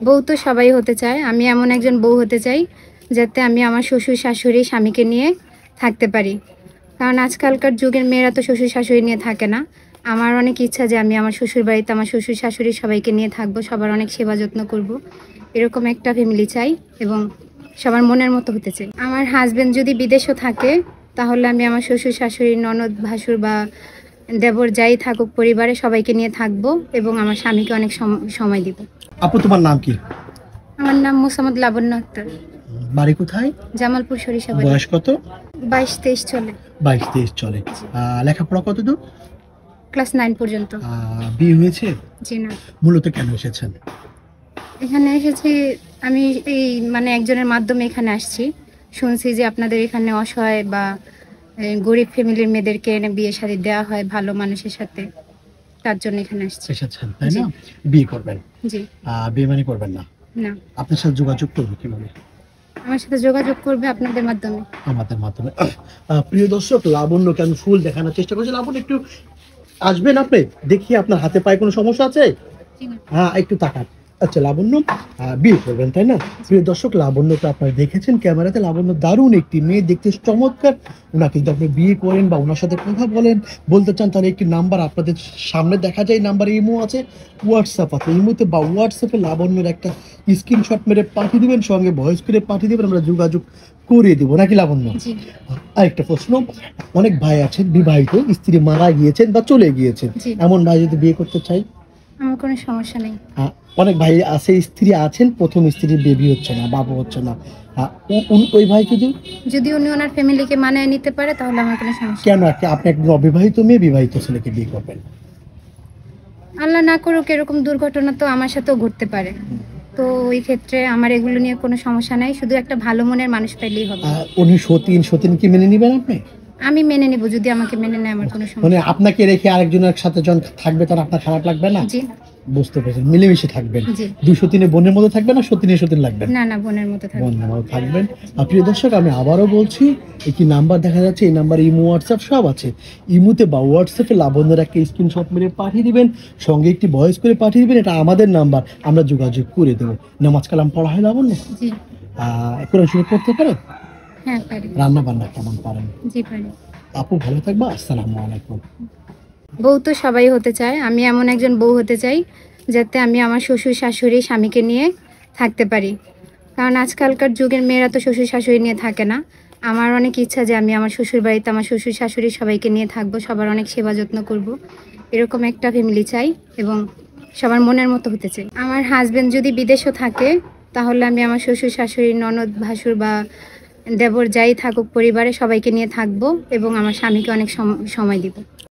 বউ তো সবাই হতে চায়। আমি এমন একজন বউ হতে চাই যাতে আমি আমার শ্বশুর শাশুড়ি স্বামীকে নিয়ে থাকতে পারি। কারণ আজকালকার যুগের মেয়েরা তো শ্বশুর শাশুড়ি নিয়ে থাকে না। আমার অনেক ইচ্ছা যে আমি আমার শ্বশুর বাড়িতে আমার শ্বশুর শাশুড়ি সবাইকে নিয়ে থাকবো, সবার অনেক সেবা যত্ন করব। এরকম একটা ফ্যামিলি চাই এবং সবার মনের মতো হতে চাই। আমার হাজবেন্ড যদি বিদেশেও থাকে তাহলে আমি আমার শ্বশুর শাশুড়ি, ননদ, ভাসুর বা দেবর যাই থাকুক পরিবারে সবাইকে নিয়ে থাকবো এবং আমার স্বামীকে অনেক সময় দিব। আপু, তোমার নাম কি? আমার নাম মোসাম্মদ লাবণ্য আক্তার। বাড়ি কোথায়? জামালপুর সরিষাবাড়ি। বয়স কত? 22-23 চলে। 22-23 চলে। লেখাপড়া কতদূর? ক্লাস 9 পর্যন্ত। বিয়ে হয়েছে? জি না। মূলত কেন এসেছেন? এখানে এসেছি আমি এই একজনের মাধ্যমে এখানে আসছি। শুনছি যে আপনাদের এখানে অসহায় বা গরিব ফ্যামিলির মেয়েদেরকে এনে বিয়ে শাদী দেওয়া হয় ভালো মানুষের সাথে। তার জন্য এখানে আসছি। এসেছেন তাই না? বিয়ে করবেন? জি। বিয়ে মানে করবেন না? না। আপনার সাথে যোগাযোগ করবে কিভাবে? আমার সাথে যোগাযোগ করবে আপনাদের মাধ্যমে। আমাদের মাধ্যমে। প্রিয় দর্শক, লাবণ্যকে আমি ফুল দেখানোর চেষ্টা করছি। লাবণ্য, একটু আসবেন আপনি? দেখি আপনার হাতে পায়ে কোনো সমস্যা আছে? হ্যাঁ, একটু তাকান। আচ্ছা লাবণ্য, বিয়ে করবেন তাই না? প্রিয় দর্শক, লাবণ্যকে আপনারা দেখেছেন ক্যামেরাতে। লাবণ্য দারুণ একটি মেয়ে, দেখতে চমৎকার। ওনাকে যদি আপনি বিয়ে করেন বা ওনার সাথে কথা বলতে চান, তাহলে একটি নাম্বার আপনাদের সামনে দেখা যায়। নাম্বারে ইমো আছে, হোয়াটসঅ্যাপ আছে। ইমোতে বা হোয়াটসঅ্যাপে লাবণ্যের একটা স্ক্রিনশট মেরে পাঠিয়ে দিবেন, সঙ্গে ভয়েস করে পাঠিয়ে দিবেন, আমরা যোগাযোগ করে দিব নাকি লাবণ্য? আরেকটা প্রশ্ন, অনেক ভাই আছেন বিবাহিত, স্ত্রী মারা গিয়েছেন বা চলে গিয়েছেন, এমন ভাই যদি বিয়ে করতে চাই? আমার কোনো সমস্যা নেই। অনেক ভাই আছে, স্ত্রী আছেন, প্রথম স্ত্রীর বেবি হচ্ছে না, বাবু হচ্ছে না, ওই ভাই যদি উনি ওনার ফ্যামিলিকে মানায় নিতে পারে তাহলে আমার কোনো সমস্যা। কেন আপনি একজন অবিবাহিত মেয়ে বিবাহিত ছেলেকে বিয়ে করবেন? আল্লাহ না করুক, এরকম দুর্ঘটনা তো আমার সাথেও ঘটতে পারে। তো ওই ক্ষেত্রে আমার এগুলো নিয়ে কোনো সমস্যা নাই, শুধু একটা ভালো মনের মানুষ পাইলেই হবে। উনি সতীন কি মেনে নেবেন আপনি? আমি মেনে নিব, যদি আমাকে মেনে নেয় আমার কোনো সমস্যা। আপনাকে রেখে আরেকজনের সাথে যখন থাকবে তখন আপনার খারাপ লাগবে না? জি। বুঝতে পেরেছেন, মিলেমিশে থাকবেন। জি। 2 সতীনে বোনের মতো থাকবেন না সতীন লাগবেন? না না, বোনের মতো থাকবেন। বোনের মতো থাকবেন। প্রিয় দর্শক, আমি আবারও বলছি, একটি নাম্বার দেখা যাচ্ছে, এই নাম্বার ইমো হোয়াটসঅ্যাপ সব আছে। ইমোতে বা হোয়াটসঅ্যাপে লাবণ্যের একটা স্ক্রিনশট মেরে পাঠিয়ে দিবেন, সঙ্গে একটি ভয়েস করে পাঠিয়ে দিবেন। এটা আমাদের নাম্বার, আমরা যোগাযোগ করে দেবো। নামাজ কালাম পড়া হয় লাবণ্য? জি। কোরআন শরীফ পড়তে পারেন? হ্যাঁ পারি। রান্না বান্না কেমন পারেন? জি পারি। আপু, ভালো থাকবা। আসসালামু আলাইকুম। বউ তো সবাই হতে চায়। আমি এমন একজন বউ হতে চাই যাতে আমি আমার শ্বশুর শাশুড়ি স্বামীকে নিয়ে থাকতে পারি। কারণ আজকালকার যুগের মেয়েরা তো শ্বশুর শাশুড়ি নিয়ে থাকে না। আমার অনেক ইচ্ছা যে আমি আমার শ্বশুর বাড়িতে আমার শ্বশুর শাশুড়ি সবাইকে নিয়ে থাকবো, সবার অনেক সেবা যত্ন করব। এরকম একটা ফ্যামিলি চাই এবং সবার মনের মতো হতে চাই। আমার হাজবেন্ড যদি বিদেশেও থাকে তাহলে আমি আমার শ্বশুর শাশুড়ি, ননদ, ভাসুর বা দেবর যাই থাকুক পরিবারে সবাইকে নিয়ে থাকবো এবং আমার স্বামীকে অনেক সময় দিব।